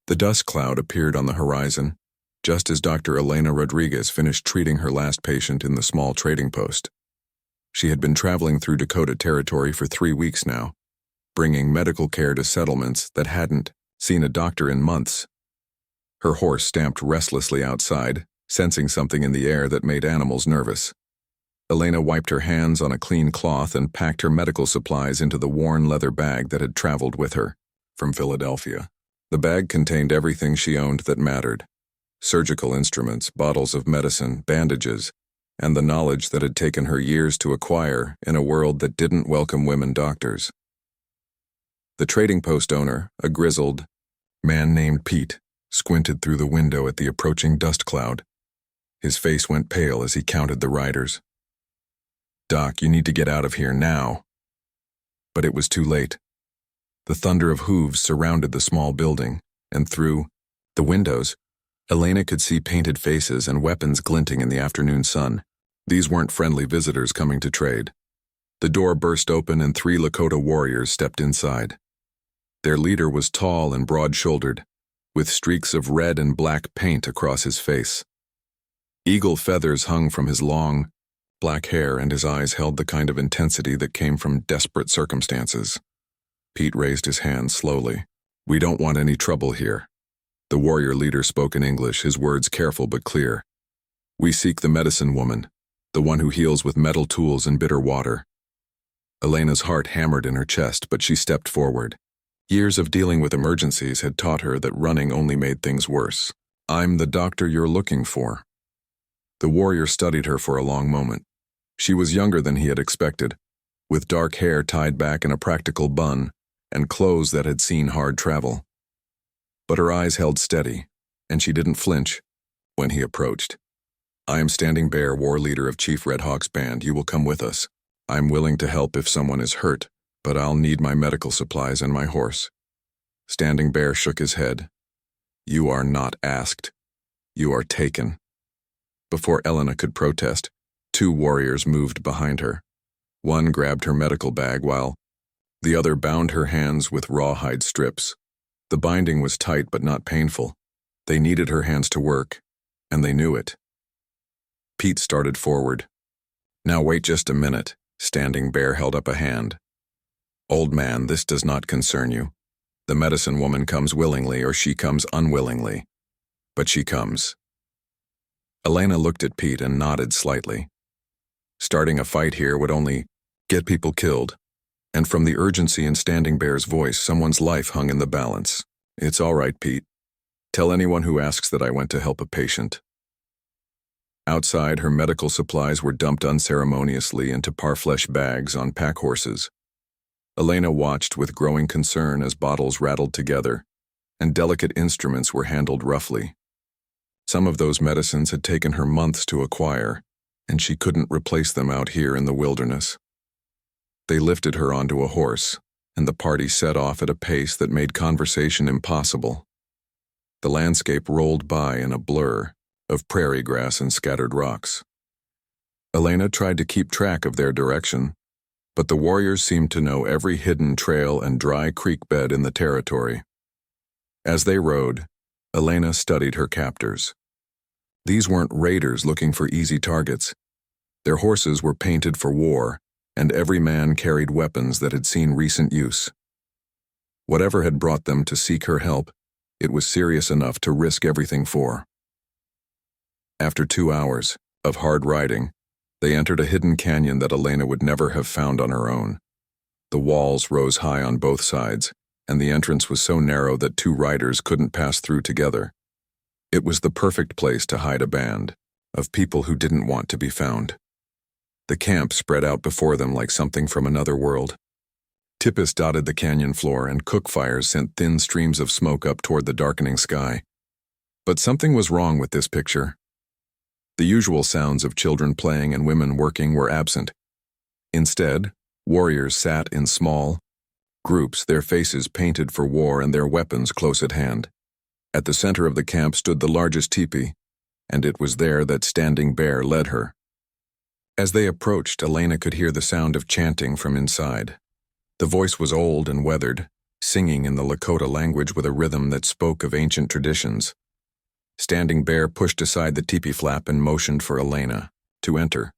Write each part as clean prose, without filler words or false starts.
The dust cloud appeared on the horizon, just as Dr. Elena Rodriguez finished treating her last patient in the small trading post. She had been traveling through Dakota territory for 3 weeks now, bringing medical care to settlements that hadn't seen a doctor in months. Her horse stamped restlessly outside, sensing something in the air that made animals nervous. Elena wiped her hands on a clean cloth and packed her medical supplies into the worn leather bag that had traveled with her from Philadelphia. The bag contained everything she owned that mattered: surgical instruments, bottles of medicine, bandages, and the knowledge that had taken her years to acquire in a world that didn't welcome women doctors. The trading post owner, a grizzled man named Pete, squinted through the window at the approaching dust cloud. His face went pale as he counted the riders. "Doc, you need to get out of here now." But it was too late. The thunder of hooves surrounded the small building, and through the windows, Elena could see painted faces and weapons glinting in the afternoon sun. These weren't friendly visitors coming to trade. The door burst open and 3 Lakota warriors stepped inside. Their leader was tall and broad-shouldered, with streaks of red and black paint across his face. Eagle feathers hung from his long, black hair, and his eyes held the kind of intensity that came from desperate circumstances. Pete raised his hand slowly. "We don't want any trouble here." The warrior leader spoke in English, his words careful but clear. "We seek the medicine woman, the one who heals with metal tools and bitter water." Elena's heart hammered in her chest, but she stepped forward. Years of dealing with emergencies had taught her that running only made things worse. "I'm the doctor you're looking for." The warrior studied her for a long moment. She was younger than he had expected, with dark hair tied back in a practical bun and clothes that had seen hard travel. But her eyes held steady, and she didn't flinch when he approached. "I am Standing Bear, war leader of Chief Red Hawk's band. You will come with us. I'm willing to help if someone is hurt, but I'll need my medical supplies and my horse." Standing Bear shook his head. "You are not asked. You are taken." Before Elena could protest, 2 warriors moved behind her. One grabbed her medical bag while the other bound her hands with rawhide strips. The binding was tight but not painful. They needed her hands to work, and they knew it. Pete started forward. "Now wait just a minute." Standing Bear held up a hand. "Old man, this does not concern you. The medicine woman comes willingly or she comes unwillingly. But she comes." Elena looked at Pete and nodded slightly. Starting a fight here would only get people killed, and from the urgency in Standing Bear's voice, someone's life hung in the balance. "It's all right, Pete. Tell anyone who asks that I went to help a patient." Outside, her medical supplies were dumped unceremoniously into parfleche bags on pack horses. Elena watched with growing concern as bottles rattled together, and delicate instruments were handled roughly. Some of those medicines had taken her months to acquire, and she couldn't replace them out here in the wilderness. They lifted her onto a horse, and the party set off at a pace that made conversation impossible. The landscape rolled by in a blur of prairie grass and scattered rocks. Elena tried to keep track of their direction, but the warriors seemed to know every hidden trail and dry creek bed in the territory. As they rode, Elena studied her captors. These weren't raiders looking for easy targets. Their horses were painted for war, and every man carried weapons that had seen recent use. Whatever had brought them to seek her help, it was serious enough to risk everything for. After 2 hours of hard riding, they entered a hidden canyon that Elena would never have found on her own. The walls rose high on both sides, and the entrance was so narrow that 2 riders couldn't pass through together. It was the perfect place to hide a band of people who didn't want to be found. The camp spread out before them like something from another world. Tipis dotted the canyon floor, and cook fires sent thin streams of smoke up toward the darkening sky. But something was wrong with this picture. The usual sounds of children playing and women working were absent. Instead, warriors sat in small groups, their faces painted for war and their weapons close at hand. At the center of the camp stood the largest teepee, and it was there that Standing Bear led her. As they approached, Elena could hear the sound of chanting from inside. The voice was old and weathered, singing in the Lakota language with a rhythm that spoke of ancient traditions. Standing Bear pushed aside the teepee flap and motioned for Elena to enter.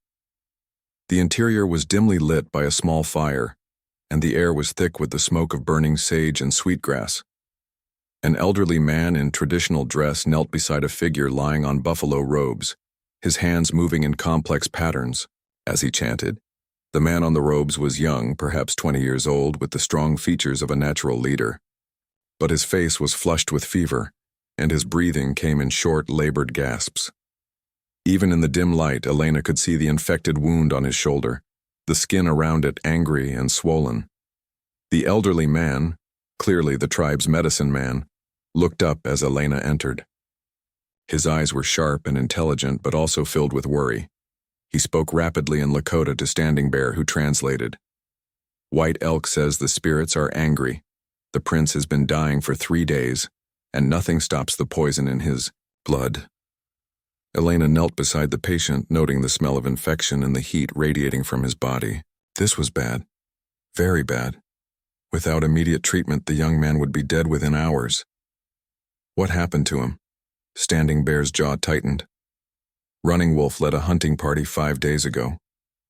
The interior was dimly lit by a small fire, and the air was thick with the smoke of burning sage and sweetgrass. An elderly man in traditional dress knelt beside a figure lying on buffalo robes, his hands moving in complex patterns as he chanted. The man on the robes was young, perhaps 20 years old, with the strong features of a natural leader. But his face was flushed with fever, and his breathing came in short, labored gasps. Even in the dim light, Elena could see the infected wound on his shoulder, the skin around it angry and swollen. The elderly man, clearly the tribe's medicine man, looked up as Elena entered. His eyes were sharp and intelligent, but also filled with worry. He spoke rapidly in Lakota to Standing Bear, who translated. White Elk says the spirits are angry. The prince has been dying for 3 days, and nothing stops the poison in his blood. Elena knelt beside the patient, noting the smell of infection and the heat radiating from his body. This was bad. Very bad. Without immediate treatment, the young man would be dead within hours. What happened to him? Standing Bear's jaw tightened. Running Wolf led a hunting party 5 days ago.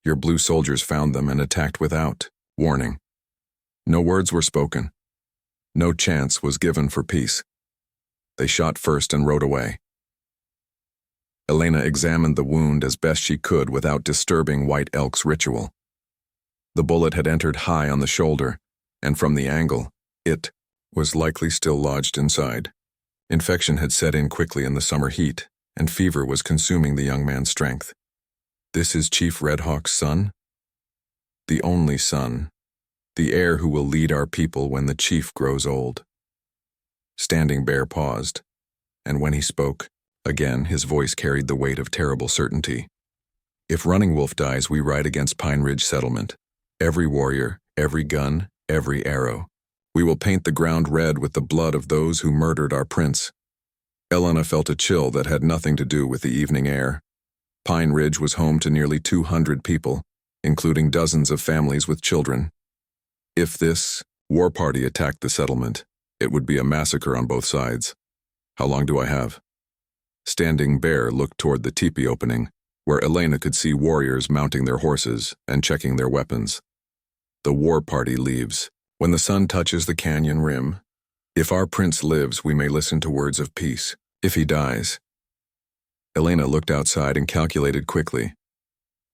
Your blue soldiers found them and attacked without warning. No words were spoken. No chance was given for peace. They shot first and rode away. Elena examined the wound as best she could without disturbing White Elk's ritual. The bullet had entered high on the shoulder, and from the angle, it was likely still lodged inside. Infection had set in quickly in the summer heat, and fever was consuming the young man's strength. This is Chief Red Hawk's son? The only son. The heir who will lead our people when the chief grows old. Standing Bear paused, and when he spoke, again his voice carried the weight of terrible certainty. If Running Wolf dies, we ride against Pine Ridge Settlement. Every warrior, every gun, every arrow. We will paint the ground red with the blood of those who murdered our prince. Elena felt a chill that had nothing to do with the evening air. Pine Ridge was home to nearly 200 people, including dozens of families with children. If this war party attacked the settlement, it would be a massacre on both sides. How long do I have? Standing Bear looked toward the teepee opening, where Elena could see warriors mounting their horses and checking their weapons. The war party leaves when the sun touches the canyon rim. If our prince lives, we may listen to words of peace. If he dies. Elena looked outside and calculated quickly.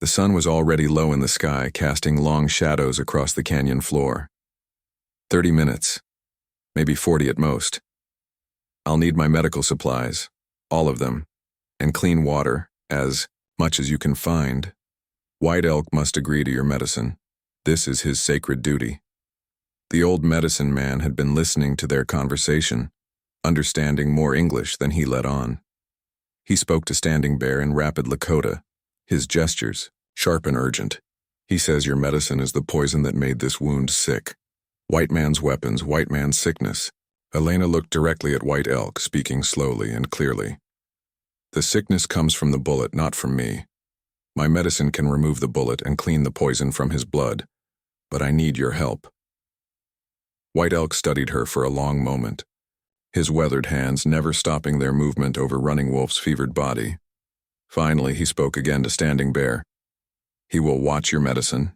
The sun was already low in the sky, casting long shadows across the canyon floor. 30 minutes, maybe 40 at most. I'll need my medical supplies, all of them, and clean water, as much as you can find. White Elk must agree to your medicine. This is his sacred duty. The old medicine man had been listening to their conversation, understanding more English than he let on. He spoke to Standing Bear in rapid Lakota, his gestures sharp and urgent. He says your medicine is the poison that made this wound sick. White man's weapons, white man's sickness. Elena looked directly at White Elk, speaking slowly and clearly. The sickness comes from the bullet, not from me. My medicine can remove the bullet and clean the poison from his blood, but I need your help. White Elk studied her for a long moment, his weathered hands never stopping their movement over Running Wolf's fevered body. Finally, he spoke again to Standing Bear. He will watch your medicine.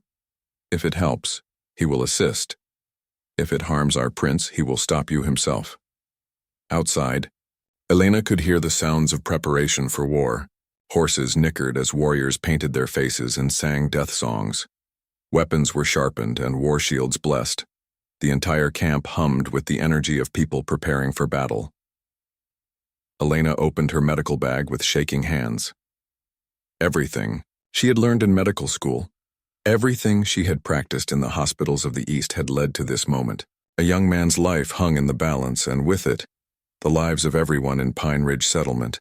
If it helps, he will assist. If it harms our prince, he will stop you himself. Outside, Elena could hear the sounds of preparation for war. Horses nickered as warriors painted their faces and sang death songs. Weapons were sharpened and war shields blessed. The entire camp hummed with the energy of people preparing for battle. Elena opened her medical bag with shaking hands. Everything she had learned in medical school, everything she had practiced in the hospitals of the East had led to this moment. A young man's life hung in the balance, and with it, the lives of everyone in Pine Ridge Settlement.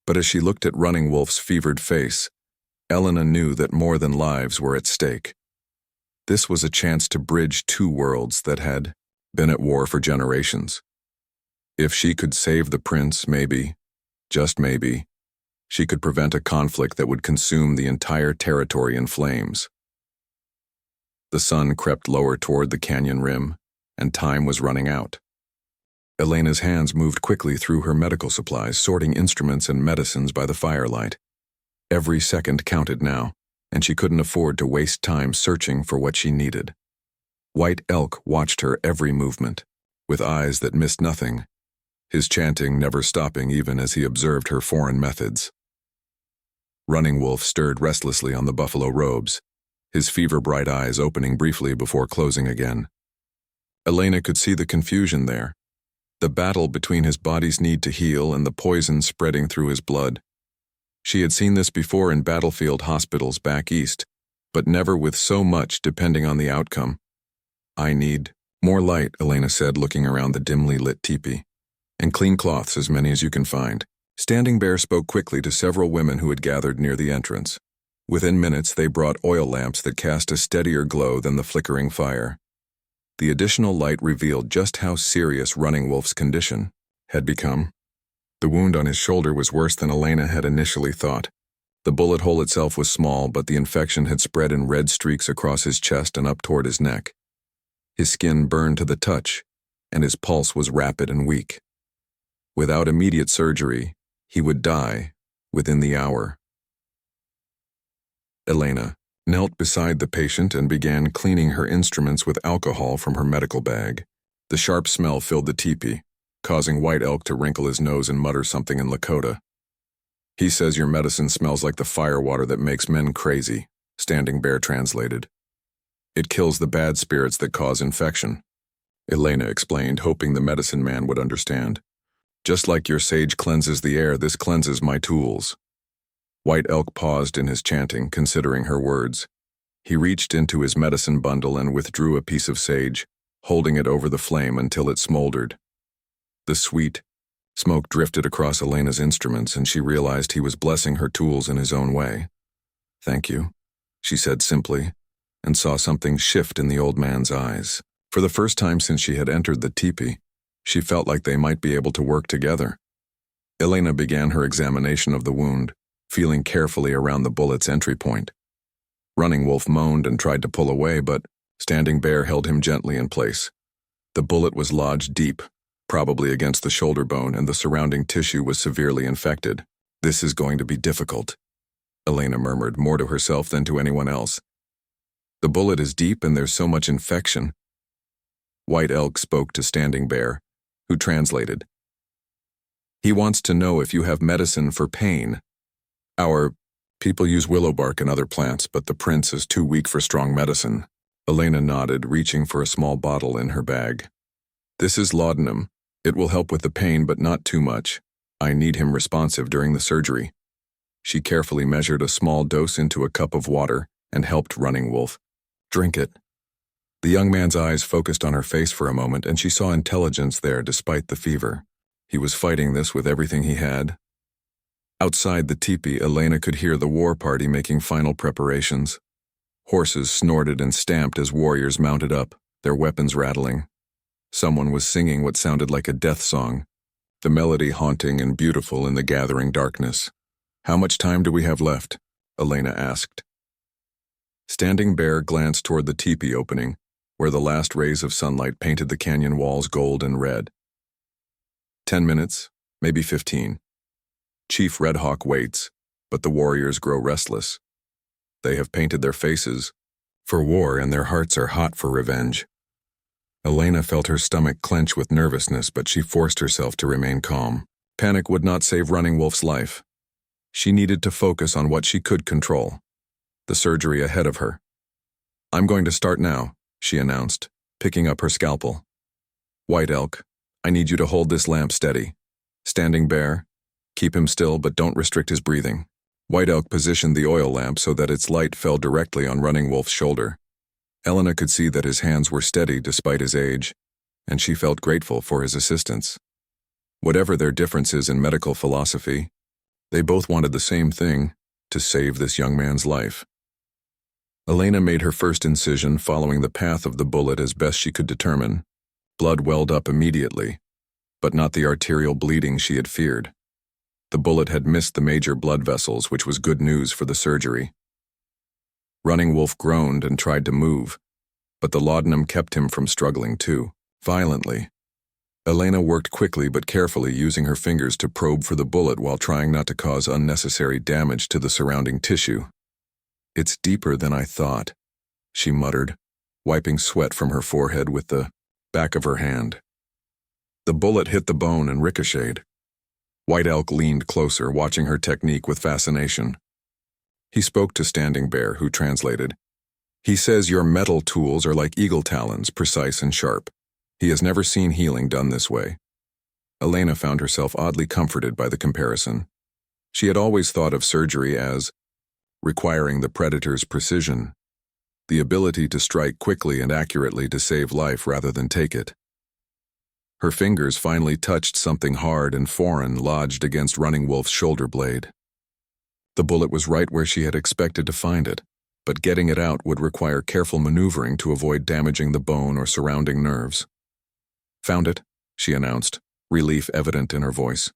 But as she looked at Running Wolf's fevered face, Elena knew that more than lives were at stake. This was a chance to bridge two worlds that had been at war for generations. If she could save the prince, maybe, just maybe, she could prevent a conflict that would consume the entire territory in flames. The sun crept lower toward the canyon rim, and time was running out. Elena's hands moved quickly through her medical supplies, sorting instruments and medicines by the firelight. Every second counted now, and she couldn't afford to waste time searching for what she needed. White Elk watched her every movement, with eyes that missed nothing, his chanting never stopping even as he observed her foreign methods. Running Wolf stirred restlessly on the buffalo robes, his fever-bright eyes opening briefly before closing again. Elena could see the confusion there, the battle between his body's need to heal and the poison spreading through his blood. She had seen this before in battlefield hospitals back east, but never with so much depending on the outcome. "I need more light," Elena said, looking around the dimly lit teepee. "And clean cloths, as many as you can find." Standing Bear spoke quickly to several women who had gathered near the entrance. Within minutes, they brought oil lamps that cast a steadier glow than the flickering fire. The additional light revealed just how serious Running Wolf's condition had become. The wound on his shoulder was worse than Elena had initially thought. The bullet hole itself was small, but the infection had spread in red streaks across his chest and up toward his neck. His skin burned to the touch, and his pulse was rapid and weak. Without immediate surgery, he would die within the hour. Elena knelt beside the patient and began cleaning her instruments with alcohol from her medical bag. The sharp smell filled the teepee, causing White Elk to wrinkle his nose and mutter something in Lakota. "He says your medicine smells like the firewater that makes men crazy," Standing Bear translated. "It kills the bad spirits that cause infection," Elena explained, hoping the medicine man would understand. "Just like your sage cleanses the air, this cleanses my tools." White Elk paused in his chanting, considering her words. He reached into his medicine bundle and withdrew a piece of sage, holding it over the flame until it smoldered. The sweet smoke drifted across Elena's instruments, and she realized he was blessing her tools in his own way. "Thank you," she said simply, and saw something shift in the old man's eyes. For the first time since she had entered the teepee, she felt like they might be able to work together. Elena began her examination of the wound, feeling carefully around the bullet's entry point. Running Wolf moaned and tried to pull away, but Standing Bear held him gently in place. The bullet was lodged deep, probably against the shoulder bone, and the surrounding tissue was severely infected. "This is going to be difficult," Elena murmured, more to herself than to anyone else. "The bullet is deep and there's so much infection." White Elk spoke to Standing Bear, who translated. "He wants to know if you have medicine for pain. Our people use willow bark and other plants, but the prince is too weak for strong medicine." Elena nodded, reaching for a small bottle in her bag. "This is laudanum. It will help with the pain, but not too much. I need him responsive during the surgery." She carefully measured a small dose into a cup of water and helped Running Wolf. "Drink it." The young man's eyes focused on her face for a moment, and she saw intelligence there despite the fever. He was fighting this with everything he had. Outside the teepee, Elena could hear the war party making final preparations. Horses snorted and stamped as warriors mounted up, their weapons rattling. Someone was singing what sounded like a death song, the melody haunting and beautiful in the gathering darkness. "How much time do we have left?" Elena asked. Standing Bear glanced toward the teepee opening, where the last rays of sunlight painted the canyon walls gold and red. 10 minutes, maybe 15. Chief Red Hawk waits, but the warriors grow restless. They have painted their faces for war, and their hearts are hot for revenge. Elena felt her stomach clench with nervousness, but she forced herself to remain calm. Panic would not save Running Wolf's life. She needed to focus on what she could control, the surgery ahead of her. "I'm going to start now," she announced, picking up her scalpel. "White Elk, I need you to hold this lamp steady. Standing Bear, keep him still but don't restrict his breathing." White Elk positioned the oil lamp so that its light fell directly on Running Wolf's shoulder. Elena could see that his hands were steady despite his age, and she felt grateful for his assistance. Whatever their differences in medical philosophy, they both wanted the same thing, to save this young man's life. Elena made her first incision following the path of the bullet as best she could determine. Blood welled up immediately, but not the arterial bleeding she had feared. The bullet had missed the major blood vessels, which was good news for the surgery. Running Wolf groaned and tried to move, but the laudanum kept him from struggling too. violently. Elena worked quickly but carefully, using her fingers to probe for the bullet while trying not to cause unnecessary damage to the surrounding tissue. "It's deeper than I thought," she muttered, wiping sweat from her forehead with the back of her hand. The bullet hit the bone and ricocheted. White Elk leaned closer, watching her technique with fascination. He spoke to Standing Bear, who translated. "He says your metal tools are like eagle talons, precise and sharp. He has never seen healing done this way." Elena found herself oddly comforted by the comparison. She had always thought of surgery as requiring the predator's precision, the ability to strike quickly and accurately to save life rather than take it. Her fingers finally touched something hard and foreign lodged against Running Wolf's shoulder blade. The bullet was right where she had expected to find it, but getting it out would require careful maneuvering to avoid damaging the bone or surrounding nerves. "Found it," she announced, relief evident in her voice.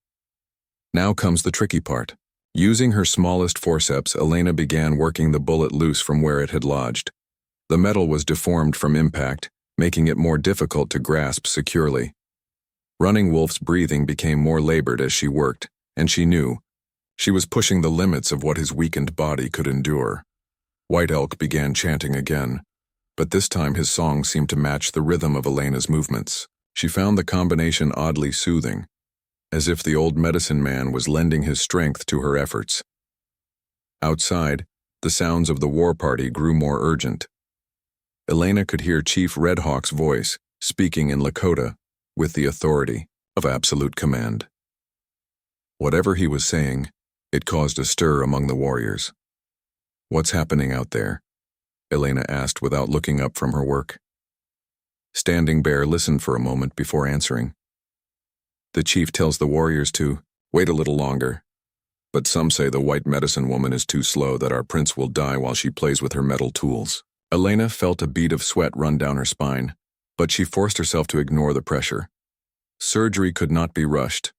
Now comes the tricky part. Using her smallest forceps, Elena began working the bullet loose from where it had lodged. The metal was deformed from impact, making it more difficult to grasp securely. Running Wolf's breathing became more labored as she worked, and she knew she was pushing the limits of what his weakened body could endure. White Elk began chanting again, but this time his song seemed to match the rhythm of Elena's movements. She found the combination oddly soothing, as if the old medicine man was lending his strength to her efforts. Outside, the sounds of the war party grew more urgent. Elena could hear Chief Red Hawk's voice, speaking in Lakota, with the authority of absolute command. Whatever he was saying, it caused a stir among the warriors. "What's happening out there?" Elena asked without looking up from her work. Standing Bear listened for a moment before answering. "The chief tells the warriors to wait a little longer, but some say the white medicine woman is too slow, that our prince will die while she plays with her metal tools." Elena felt a bead of sweat run down her spine, but she forced herself to ignore the pressure. Surgery could not be rushed,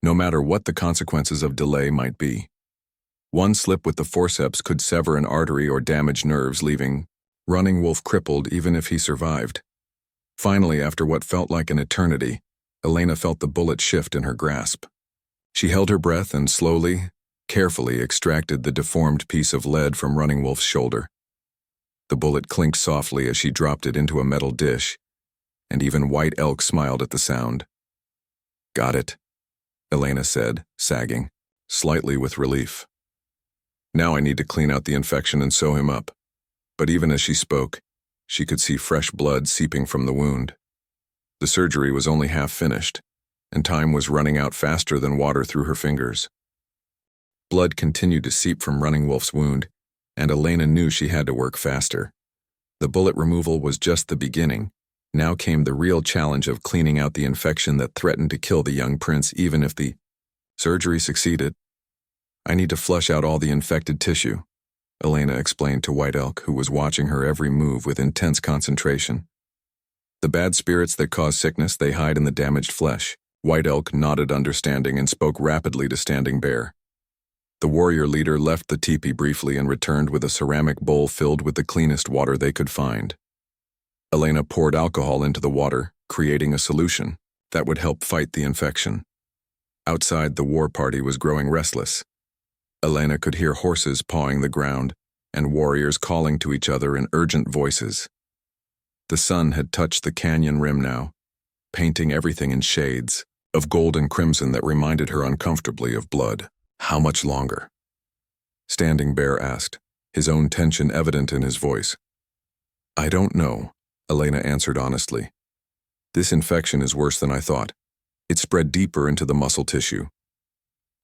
no matter what the consequences of delay might be. One slip with the forceps could sever an artery or damage nerves, leaving Running Wolf crippled even if he survived. Finally, after what felt like an eternity, Elena felt the bullet shift in her grasp. She held her breath and slowly, carefully extracted the deformed piece of lead from Running Wolf's shoulder. The bullet clinked softly as she dropped it into a metal dish, and even White Elk smiled at the sound. "Got it," Elena said, sagging, slightly with relief. "Now I need to clean out the infection and sew him up." But even as she spoke, she could see fresh blood seeping from the wound. The surgery was only half finished, and time was running out faster than water through her fingers. Blood continued to seep from Running Wolf's wound, and Elena knew she had to work faster. The bullet removal was just the beginning. Now came the real challenge of cleaning out the infection that threatened to kill the young prince even if the surgery succeeded. "I need to flush out all the infected tissue," Elena explained to White Elk, who was watching her every move with intense concentration. "The bad spirits that cause sickness, they hide in the damaged flesh." White Elk nodded understanding and spoke rapidly to Standing Bear. The warrior leader left the teepee briefly and returned with a ceramic bowl filled with the cleanest water they could find. Elena poured alcohol into the water, creating a solution that would help fight the infection. Outside, the war party was growing restless. Elena could hear horses pawing the ground and warriors calling to each other in urgent voices. The sun had touched the canyon rim now, painting everything in shades of gold and crimson that reminded her uncomfortably of blood. "How much longer?" Standing Bear asked, his own tension evident in his voice. "I don't know," Elena answered honestly. "This infection is worse than I thought. It spread deeper into the muscle tissue."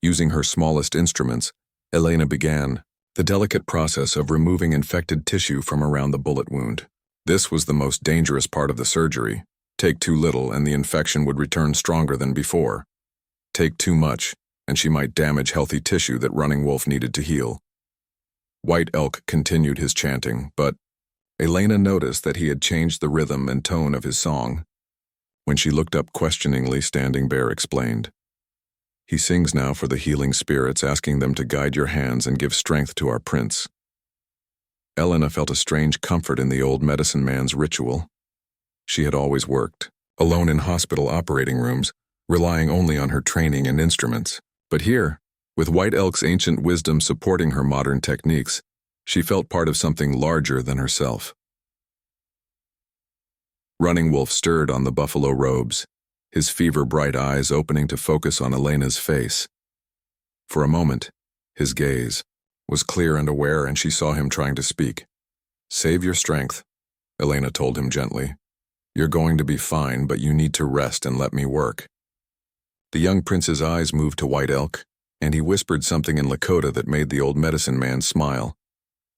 Using her smallest instruments, Elena began the delicate process of removing infected tissue from around the bullet wound. This was the most dangerous part of the surgery. Take too little and the infection would return stronger than before. Take too much, and she might damage healthy tissue that Running Wolf needed to heal. White Elk continued his chanting, but Elena noticed that he had changed the rhythm and tone of his song. When she looked up questioningly, Standing Bear explained, "He sings now for the healing spirits, asking them to guide your hands and give strength to our prince." Elena felt a strange comfort in the old medicine man's ritual. She had always worked, alone in hospital operating rooms, relying only on her training and instruments. But here, with White Elk's ancient wisdom supporting her modern techniques, she felt part of something larger than herself. Running Wolf stirred on the buffalo robes, his fever-bright eyes opening to focus on Elena's face. For a moment, his gaze was clear and aware, and she saw him trying to speak. "Save your strength," Elena told him gently. "You're going to be fine, but you need to rest and let me work." The young prince's eyes moved to White Elk, and he whispered something in Lakota that made the old medicine man smile.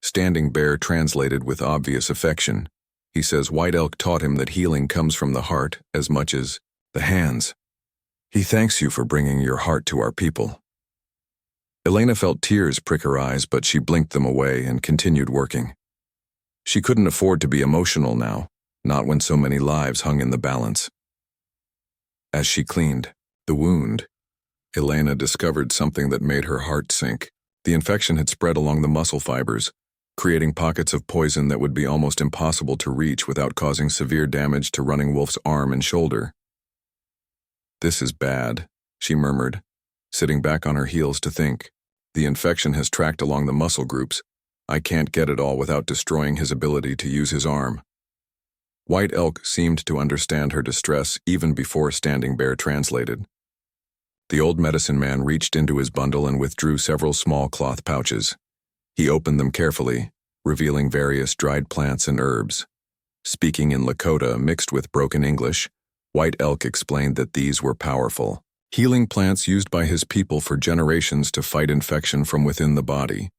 Standing Bear translated with obvious affection. He says White Elk taught him that healing comes from the heart as much as the hands. He thanks you for bringing your heart to our people. Elena felt tears prick her eyes, but she blinked them away and continued working. She couldn't afford to be emotional now, not when so many lives hung in the balance. As she cleaned the wound, Elena discovered something that made her heart sink. The infection had spread along the muscle fibers, creating pockets of poison that would be almost impossible to reach without causing severe damage to Running Wolf's arm and shoulder. "This is bad," she murmured, sitting back on her heels to think. "The infection has tracked along the muscle groups. I can't get it all without destroying his ability to use his arm." White Elk seemed to understand her distress even before Standing Bear translated. The old medicine man reached into his bundle and withdrew several small cloth pouches. He opened them carefully, revealing various dried plants and herbs. Speaking in Lakota mixed with broken English, White Elk explained that these were powerful healing plants used by his people for generations to fight infection from within the body.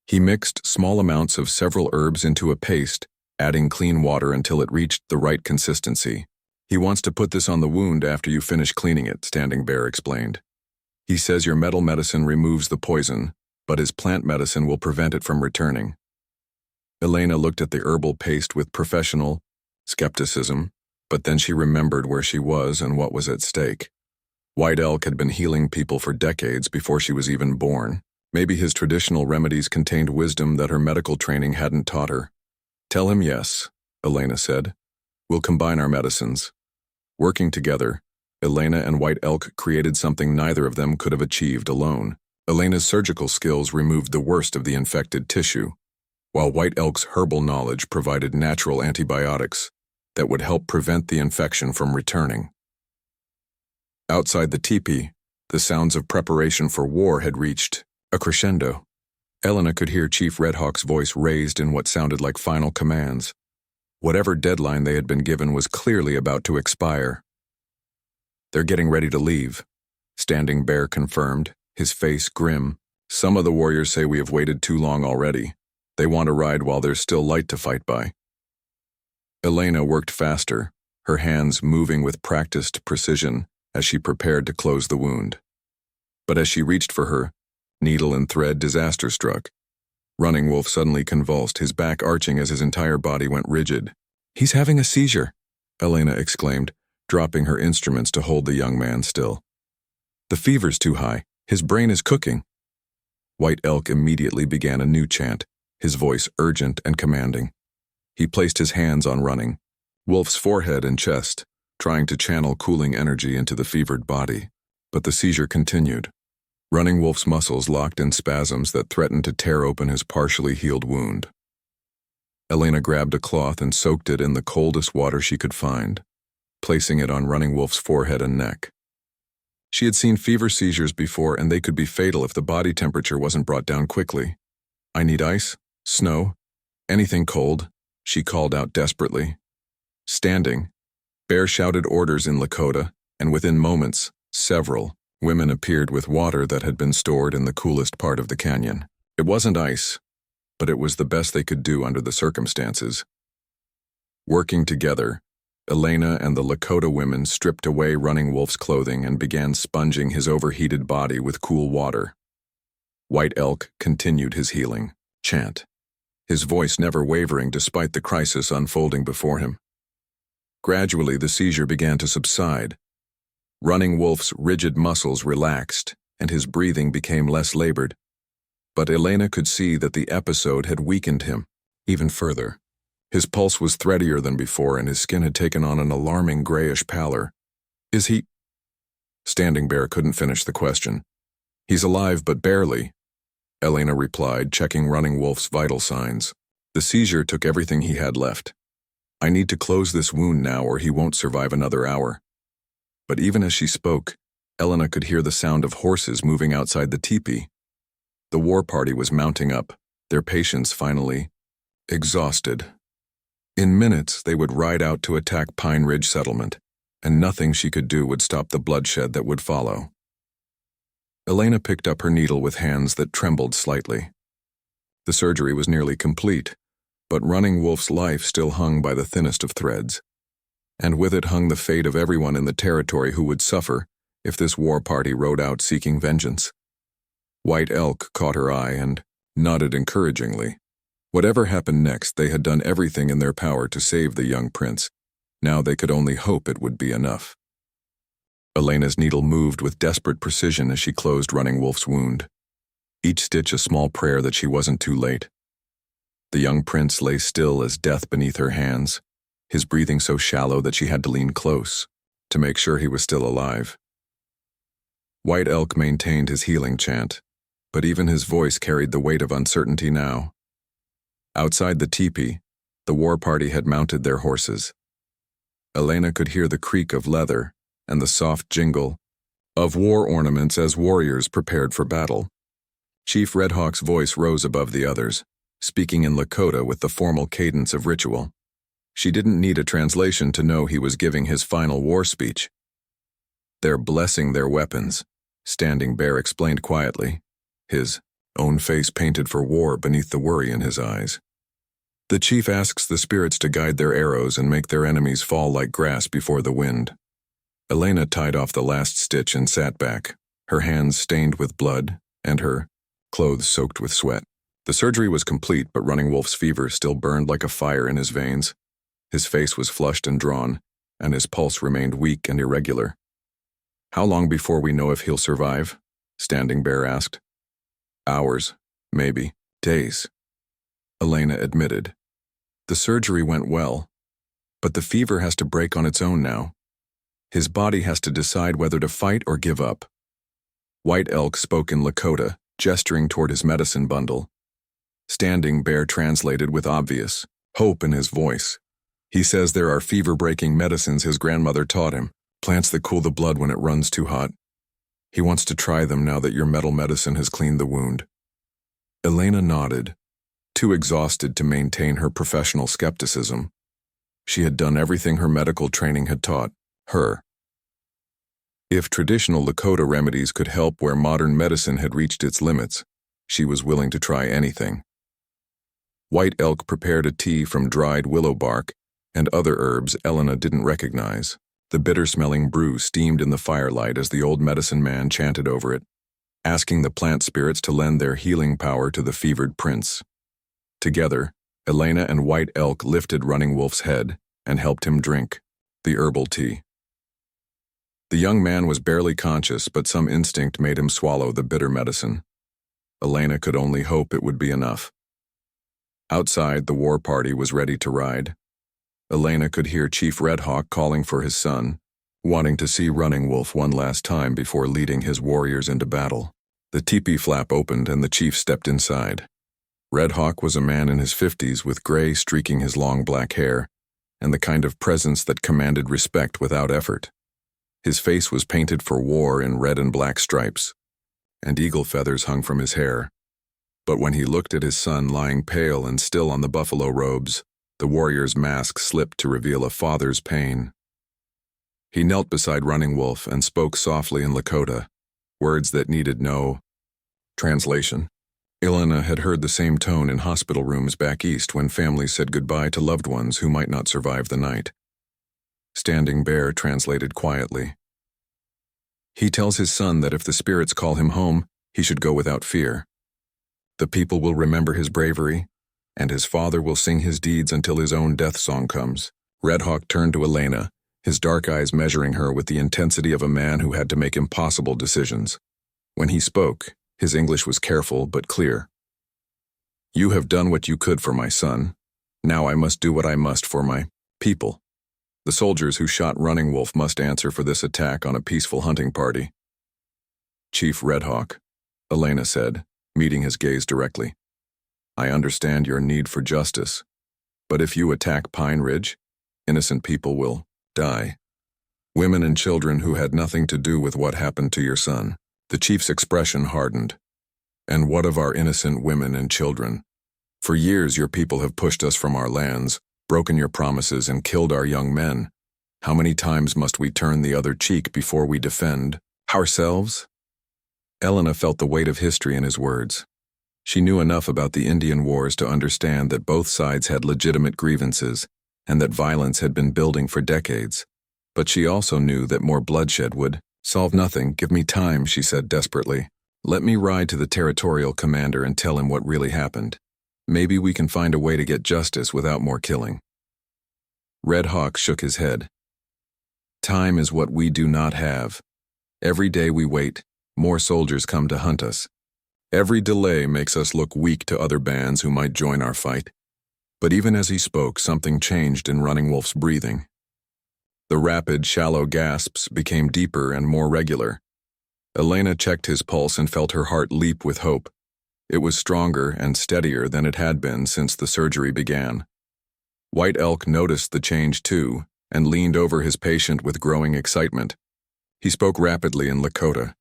He mixed small amounts of several herbs into a paste, adding clean water until it reached the right consistency. "He wants to put this on the wound after you finish cleaning it," Standing Bear explained. "He says your metal medicine removes the poison, but his plant medicine will prevent it from returning." Elena looked at the herbal paste with professional skepticism, but then she remembered where she was and what was at stake. White Elk had been healing people for decades before she was even born. Maybe his traditional remedies contained wisdom that her medical training hadn't taught her. "Tell him yes," Elena said. "We'll combine our medicines." Working together, Elena and White Elk created something neither of them could have achieved alone. Elena's surgical skills removed the worst of the infected tissue, while White Elk's herbal knowledge provided natural antibiotics that would help prevent the infection from returning. Outside the teepee, the sounds of preparation for war had reached a crescendo. Elena could hear Chief Redhawk's voice raised in what sounded like final commands. Whatever deadline they had been given was clearly about to expire. "They're getting ready to leave," Standing Bear confirmed, his face grim. "Some of the warriors say we have waited too long already. They want to ride while there's still light to fight by." Elena worked faster, her hands moving with practiced precision as she prepared to close the wound. But as she reached for her needle and thread, disaster struck. Running Wolf suddenly convulsed, his back arching as his entire body went rigid. "He's having a seizure," Elena exclaimed, dropping her instruments to hold the young man still. "The fever's too high. His brain is cooking." White Elk immediately began a new chant, his voice urgent and commanding. He placed his hands on Running Wolf's forehead and chest, trying to channel cooling energy into the fevered body. But the seizure continued. Running Wolf's muscles locked in spasms that threatened to tear open his partially healed wound. Elena grabbed a cloth and soaked it in the coldest water she could find, placing it on Running Wolf's forehead and neck. She had seen fever seizures before, and they could be fatal if the body temperature wasn't brought down quickly. "I need ice, snow, anything cold," she called out desperately. Standing Bear shouted orders in Lakota, and within moments, several women appeared with water that had been stored in the coolest part of the canyon. It wasn't ice, but it was the best they could do under the circumstances. Working together, Elena and the Lakota women stripped away Running Wolf's clothing and began sponging his overheated body with cool water. White Elk continued his healing chant, his voice never wavering despite the crisis unfolding before him. Gradually, the seizure began to subside. Running Wolf's rigid muscles relaxed, and his breathing became less labored. But Elena could see that the episode had weakened him even further. His pulse was threadier than before, and his skin had taken on an alarming grayish pallor. Is he? Standing Bear couldn't finish the question. He's alive, but barely, Elena replied, checking Running Wolf's vital signs. The seizure took everything he had left. I need to close this wound now, or he won't survive another hour. But even as she spoke, Elena could hear the sound of horses moving outside the teepee. The war party was mounting up, their patience finally exhausted. In minutes, they would ride out to attack Pine Ridge Settlement, and nothing she could do would stop the bloodshed that would follow. Elena picked up her needle with hands that trembled slightly. The surgery was nearly complete, but Running Wolf's life still hung by the thinnest of threads. And with it hung the fate of everyone in the territory who would suffer if this war party rode out seeking vengeance. White Elk caught her eye and nodded encouragingly. Whatever happened next, they had done everything in their power to save the young prince. Now they could only hope it would be enough. Elena's needle moved with desperate precision as she closed Running Wolf's wound. Each stitch a small prayer that she wasn't too late. The young prince lay still as death beneath her hands, his breathing so shallow that she had to lean close to make sure he was still alive. White Elk maintained his healing chant, but even his voice carried the weight of uncertainty now. Outside the teepee, the war party had mounted their horses. Elena could hear the creak of leather and the soft jingle of war ornaments as warriors prepared for battle. Chief Red Hawk's voice rose above the others, speaking in Lakota with the formal cadence of ritual. She didn't need a translation to know he was giving his final war speech. They're blessing their weapons, Standing Bear explained quietly, his own face painted for war beneath the worry in his eyes. The chief asks the spirits to guide their arrows and make their enemies fall like grass before the wind. Elena tied off the last stitch and sat back, her hands stained with blood and her clothes soaked with sweat. The surgery was complete, but Running Wolf's fever still burned like a fire in his veins. His face was flushed and drawn, and his pulse remained weak and irregular. How long before we know if he'll survive? Standing Bear asked. Hours, maybe, days, Elena admitted. The surgery went well, but the fever has to break on its own now. His body has to decide whether to fight or give up. White Elk spoke in Lakota, gesturing toward his medicine bundle. Standing Bear translated with obvious hope in his voice. He says there are fever-breaking medicines his grandmother taught him, plants that cool the blood when it runs too hot. He wants to try them now that your metal medicine has cleaned the wound. Elena nodded, too exhausted to maintain her professional skepticism. She had done everything her medical training had taught her. If traditional Lakota remedies could help where modern medicine had reached its limits, she was willing to try anything. White Elk prepared a tea from dried willow bark and other herbs Elena didn't recognize. The bitter-smelling brew steamed in the firelight as the old medicine man chanted over it, asking the plant spirits to lend their healing power to the fevered prince. Together, Elena and White Elk lifted Running Wolf's head and helped him drink the herbal tea. The young man was barely conscious, but some instinct made him swallow the bitter medicine. Elena could only hope it would be enough. Outside, the war party was ready to ride. Elena could hear Chief Red Hawk calling for his son, wanting to see Running Wolf one last time before leading his warriors into battle. The teepee flap opened and the chief stepped inside. Red Hawk was a man in his 50s with gray streaking his long black hair, and the kind of presence that commanded respect without effort. His face was painted for war in red and black stripes, and eagle feathers hung from his hair. But when he looked at his son lying pale and still on the buffalo robes, the warrior's mask slipped to reveal a father's pain. He knelt beside Running Wolf and spoke softly in Lakota, words that needed no translation. Elena had heard the same tone in hospital rooms back east when families said goodbye to loved ones who might not survive the night. Standing Bear translated quietly. He tells his son that if the spirits call him home, he should go without fear. The people will remember his bravery, and his father will sing his deeds until his own death song comes. Red Hawk turned to Elena, his dark eyes measuring her with the intensity of a man who had to make impossible decisions. When he spoke, his English was careful but clear. You have done what you could for my son. Now I must do what I must for my people. The soldiers who shot Running Wolf must answer for this attack on a peaceful hunting party. Chief Red Hawk, Elena said, meeting his gaze directly. I understand your need for justice, but if you attack Pine Ridge, innocent people will die. Women and children who had nothing to do with what happened to your son. The chief's expression hardened. And what of our innocent women and children? For years your people have pushed us from our lands, broken your promises, and killed our young men. How many times must we turn the other cheek before we defend ourselves? Elena felt the weight of history in his words. She knew enough about the Indian Wars to understand that both sides had legitimate grievances and that violence had been building for decades. But she also knew that more bloodshed would solve nothing. Give me time, she said desperately. Let me ride to the territorial commander and tell him what really happened. Maybe we can find a way to get justice without more killing. Red Hawk shook his head. Time is what we do not have. Every day we wait, more soldiers come to hunt us. Every delay makes us look weak to other bands who might join our fight. But even as he spoke, something changed in Running Wolf's breathing. The rapid, shallow gasps became deeper and more regular. Elena checked his pulse and felt her heart leap with hope. It was stronger and steadier than it had been since the surgery began. White Elk noticed the change too, and leaned over his patient with growing excitement. He spoke rapidly in Lakota,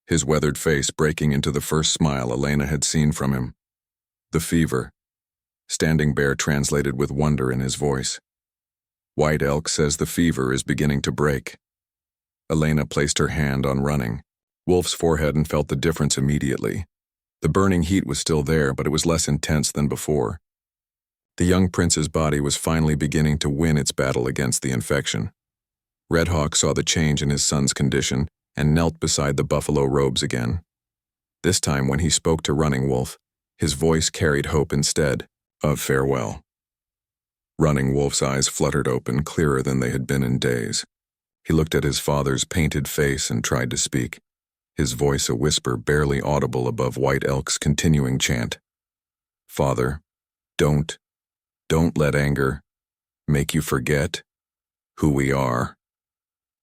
his weathered face breaking into the first smile Elena had seen from him. The fever. Standing Bear translated with wonder in his voice. White Elk says the fever is beginning to break. Elena placed her hand on Running Wolf's forehead and felt the difference immediately. The burning heat was still there, but it was less intense than before. The young prince's body was finally beginning to win its battle against the infection. Red Hawk saw the change in his son's condition and knelt beside the buffalo robes again. This time when he spoke to Running Wolf, his voice carried hope instead of farewell. Running Wolf's eyes fluttered open, clearer than they had been in days. He looked at his father's painted face and tried to speak, his voice a whisper barely audible above White Elk's continuing chant. Father, don't let anger make you forget who we are.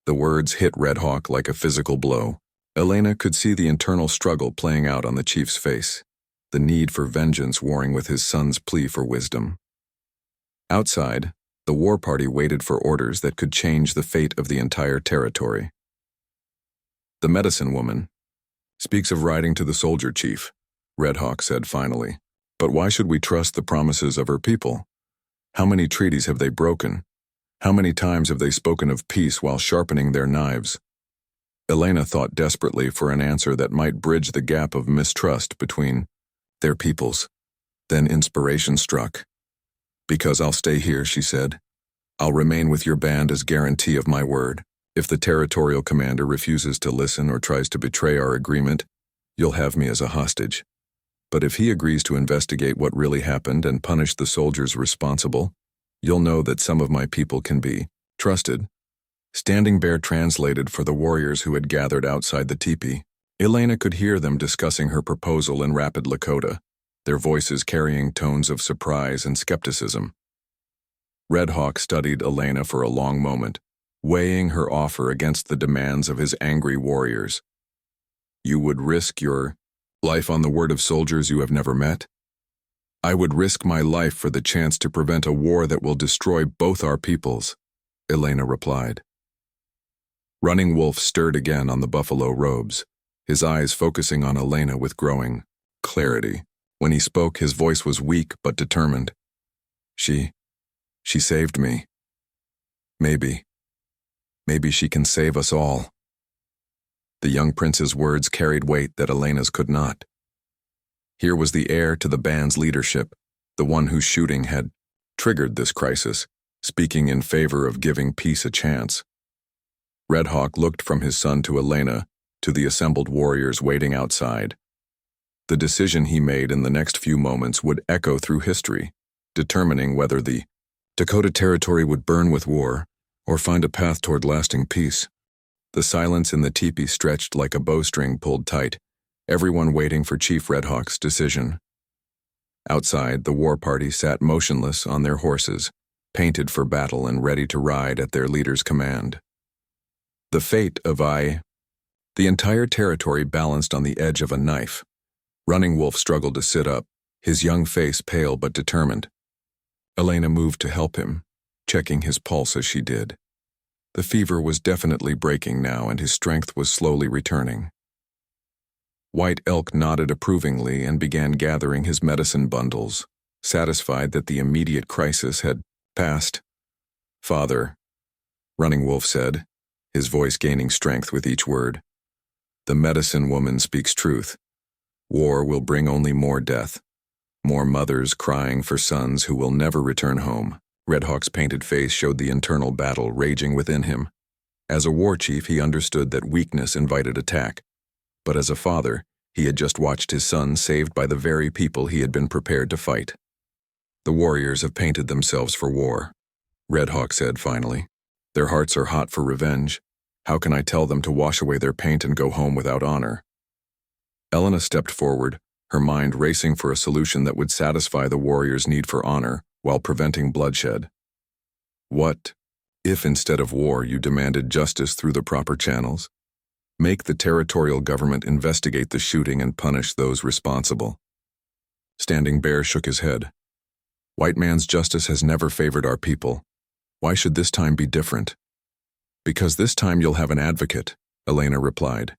The words hit Red Hawk like a physical blow. Elena could see the internal struggle playing out on the chief's face, the need for vengeance warring with his son's plea for wisdom. Outside, the war party waited for orders that could change the fate of the entire territory. The medicine woman speaks of riding to the soldier chief, Red Hawk said finally. But why should we trust the promises of her people? How many treaties have they broken? How many times have they spoken of peace while sharpening their knives? Elena thought desperately for an answer that might bridge the gap of mistrust between their peoples. Then inspiration struck. Because I'll stay here, she said. I'll remain with your band as guarantee of my word. If the territorial commander refuses to listen or tries to betray our agreement, you'll have me as a hostage. But if he agrees to investigate what really happened and punish the soldiers responsible, you'll know that some of my people can be trusted. Standing Bear translated for the warriors who had gathered outside the teepee. Elena could hear them discussing her proposal in rapid Lakota, their voices carrying tones of surprise and skepticism. Red Hawk studied Elena for a long moment, weighing her offer against the demands of his angry warriors. You would risk your life on the word of soldiers you have never met? I would risk my life for the chance to prevent a war that will destroy both our peoples, Elena replied. Running Wolf stirred again on the buffalo robes, his eyes focusing on Elena with growing clarity. When he spoke, his voice was weak but determined. She saved me. Maybe she can save us all. The young prince's words carried weight that Elena's could not. Here was the heir to the band's leadership, the one whose shooting had triggered this crisis, speaking in favor of giving peace a chance. Red Hawk looked from his son to Elena, to the assembled warriors waiting outside. The decision he made in the next few moments would echo through history, determining whether the Dakota territory would burn with war or find a path toward lasting peace. The silence in the teepee stretched like a bowstring pulled tight, everyone waiting for Chief Red Hawk's decision. Outside, the war party sat motionless on their horses, painted for battle and ready to ride at their leader's command. The fate of The entire territory balanced on the edge of a knife. Running Wolf struggled to sit up, his young face pale but determined. Elena moved to help him, checking his pulse as she did. The fever was definitely breaking now, and his strength was slowly returning. White Elk nodded approvingly and began gathering his medicine bundles, satisfied that the immediate crisis had passed. "Father," Running Wolf said, his voice gaining strength with each word, "the medicine woman speaks truth. War will bring only more death, more mothers crying for sons who will never return home." Red Hawk's painted face showed the internal battle raging within him. As a war chief, he understood that weakness invited attack. But as a father, he had just watched his son saved by the very people he had been prepared to fight. "The warriors have painted themselves for war," Red Hawk said finally. "Their hearts are hot for revenge. How can I tell them to wash away their paint and go home without honor?" Elena stepped forward, her mind racing for a solution that would satisfy the warriors' need for honor while preventing bloodshed. "What if instead of war you demanded justice through the proper channels? Make the territorial government investigate the shooting and punish those responsible." Standing Bear shook his head. "White man's justice has never favored our people. Why should this time be different?" "Because this time you'll have an advocate," Elena replied.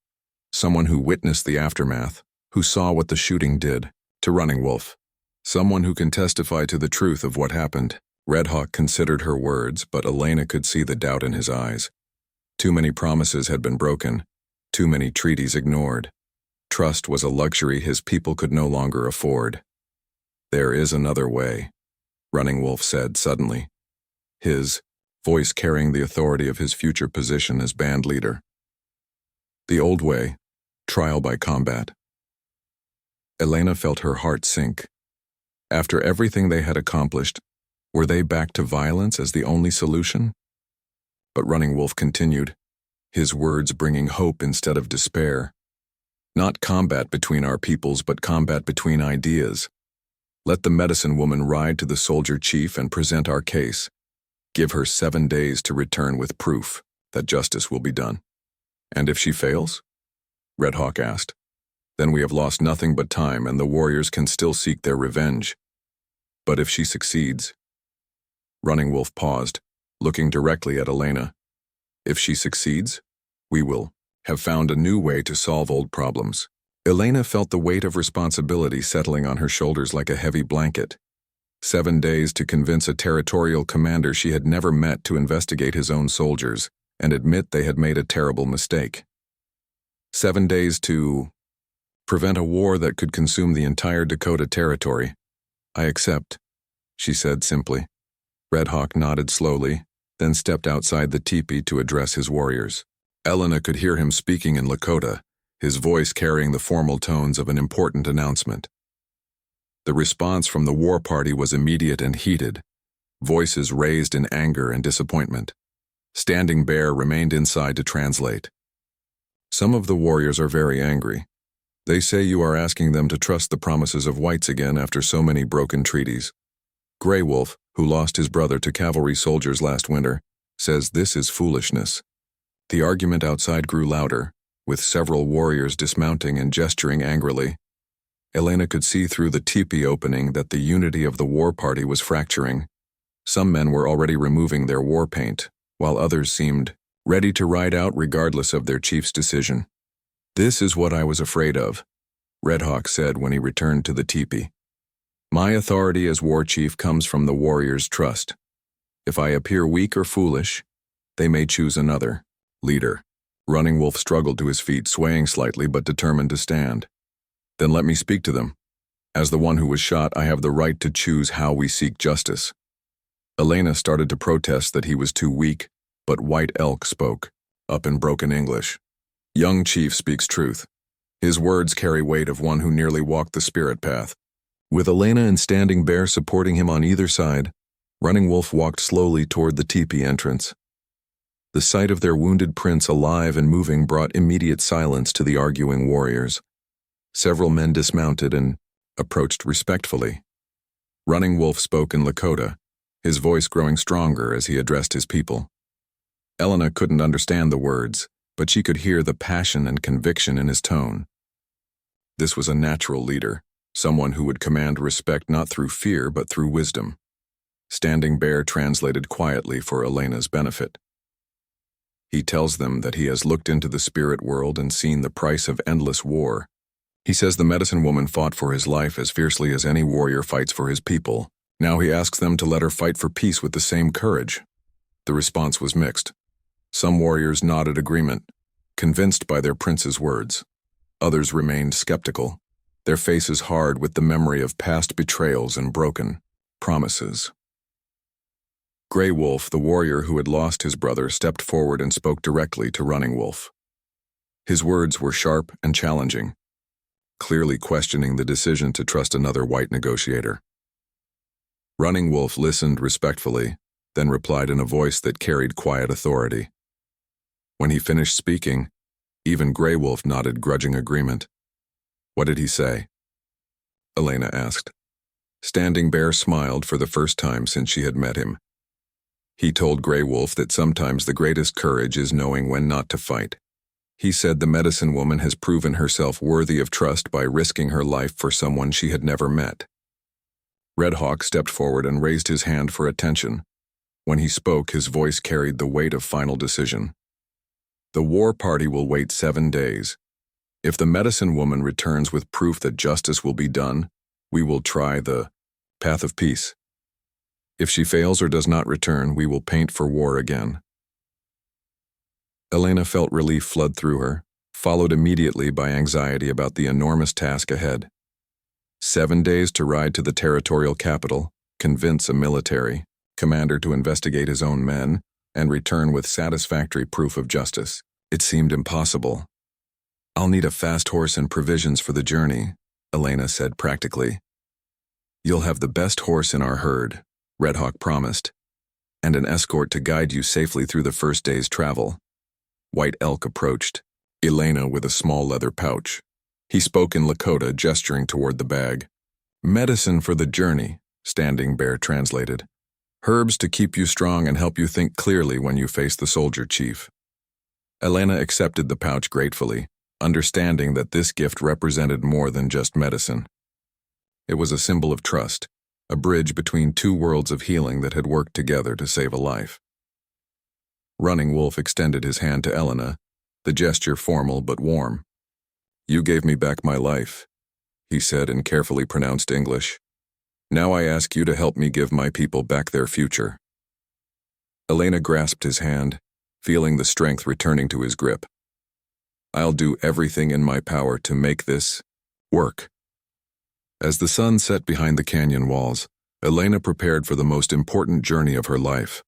"Someone who witnessed the aftermath, who saw what the shooting did to Running Wolf. Someone who can testify to the truth of what happened." Red Hawk considered her words, but Elena could see the doubt in his eyes. Too many promises had been broken, too many treaties ignored. Trust was a luxury his people could no longer afford. "There is another way," Running Wolf said suddenly, his voice carrying the authority of his future position as band leader. "The old way, trial by combat." Elena felt her heart sink. After everything they had accomplished, were they back to violence as the only solution? But Running Wolf continued, his words bringing hope instead of despair. "Not combat between our peoples, but combat between ideas. Let the medicine woman ride to the soldier chief and present our case. Give her 7 days to return with proof that justice will be done." "And if she fails?" Red Hawk asked. "Then we have lost nothing but time, and the warriors can still seek their revenge." "But if she succeeds?" Running Wolf paused, looking directly at Elena. "If she succeeds, we will have found a new way to solve old problems." Elena felt the weight of responsibility settling on her shoulders like a heavy blanket. 7 days to convince a territorial commander she had never met to investigate his own soldiers and admit they had made a terrible mistake. 7 days to prevent a war that could consume the entire Dakota territory. "I accept," she said simply. Red Hawk nodded slowly, then stepped outside the teepee to address his warriors. Elena could hear him speaking in Lakota, his voice carrying the formal tones of an important announcement. The response from the war party was immediate and heated, voices raised in anger and disappointment. Standing Bear remained inside to translate. "Some of the warriors are very angry. They say you are asking them to trust the promises of whites again after so many broken treaties. Grey Wolf, who lost his brother to cavalry soldiers last winter, says this is foolishness." The argument outside grew louder, with several warriors dismounting and gesturing angrily. Elena could see through the teepee opening that the unity of the war party was fracturing. Some men were already removing their war paint, while others seemed ready to ride out regardless of their chief's decision. "This is what I was afraid of," Red Hawk said when he returned to the teepee. "My authority as war chief comes from the warriors' trust. If I appear weak or foolish, they may choose another leader." Running Wolf struggled to his feet, swaying slightly but determined to stand. "Then let me speak to them. As the one who was shot, I have the right to choose how we seek justice." Elena started to protest that he was too weak, but White Elk spoke, up in broken English. "Young chief speaks truth. His words carry weight of one who nearly walked the spirit path." With Elena and Standing Bear supporting him on either side, Running Wolf walked slowly toward the teepee entrance. The sight of their wounded prince alive and moving brought immediate silence to the arguing warriors. Several men dismounted and approached respectfully, Running Wolf spoke in Lakota, his voice growing stronger as he addressed his people. Elena couldn't understand the words, but she could hear the passion and conviction in his tone. This was a natural leader, someone who would command respect not through fear but through wisdom. Standing Bear translated quietly for Elena's benefit. He tells them that he has looked into the spirit world and seen the price of endless war. He says the medicine woman fought for his life as fiercely as any warrior fights for his people. Now he asks them to let her fight for peace with the same courage. The response was mixed. Some warriors nodded agreement, convinced by their prince's words. Others remained skeptical, their faces hard with the memory of past betrayals and broken promises. Grey Wolf, the warrior who had lost his brother, stepped forward and spoke directly to Running Wolf. His words were sharp and challenging, clearly questioning the decision to trust another white negotiator. Running Wolf listened respectfully, then replied in a voice that carried quiet authority. When he finished speaking, even Grey Wolf nodded grudging agreement. "What did he say?" Elena asked. Standing Bear smiled for the first time since she had met him. He told Grey Wolf that sometimes the greatest courage is knowing when not to fight. He said the medicine woman has proven herself worthy of trust by risking her life for someone she had never met. Red Hawk stepped forward and raised his hand for attention. When he spoke, his voice carried the weight of final decision. The war party will wait 7 days. If the medicine woman returns with proof that justice will be done, we will try the path of peace. If she fails or does not return, we will paint for war again. Elena felt relief flood through her, followed immediately by anxiety about the enormous task ahead. 7 days to ride to the territorial capital, convince a military commander to investigate his own men, and return with satisfactory proof of justice. It seemed impossible. "I'll need a fast horse and provisions for the journey," Elena said practically. "You'll have the best horse in our herd," Red Hawk promised, "and an escort to guide you safely through the first day's travel." White Elk approached, Elena with a small leather pouch. He spoke in Lakota, gesturing toward the bag. "Medicine for the journey," Standing Bear translated. "Herbs to keep you strong and help you think clearly when you face the soldier chief." Elena accepted the pouch gratefully, understanding that this gift represented more than just medicine. It was a symbol of trust, a bridge between two worlds of healing that had worked together to save a life. Running Wolf extended his hand to Elena, the gesture formal but warm. "You gave me back my life," he said in carefully pronounced English. "Now I ask you to help me give my people back their future." Elena grasped his hand, feeling the strength returning to his grip. "I'll do everything in my power to make this work." As the sun set behind the canyon walls, Elena prepared for the most important journey of her life.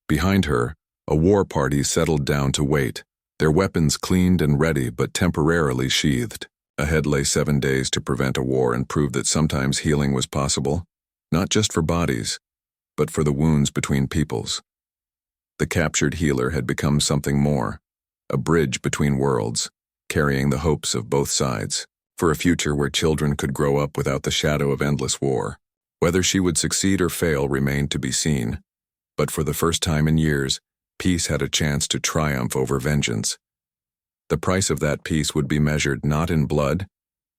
Behind her, a war party settled down to wait, their weapons cleaned and ready but temporarily sheathed. Ahead lay 7 days to prevent a war and prove that sometimes healing was possible, not just for bodies, but for the wounds between peoples. The captured healer had become something more, a bridge between worlds, carrying the hopes of both sides, for a future where children could grow up without the shadow of endless war. Whether she would succeed or fail remained to be seen, but for the first time in years, peace had a chance to triumph over vengeance. The price of that peace would be measured not in blood,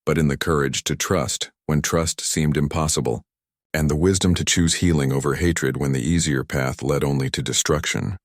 but in the courage to trust when trust seemed impossible, and the wisdom to choose healing over hatred when the easier path led only to destruction.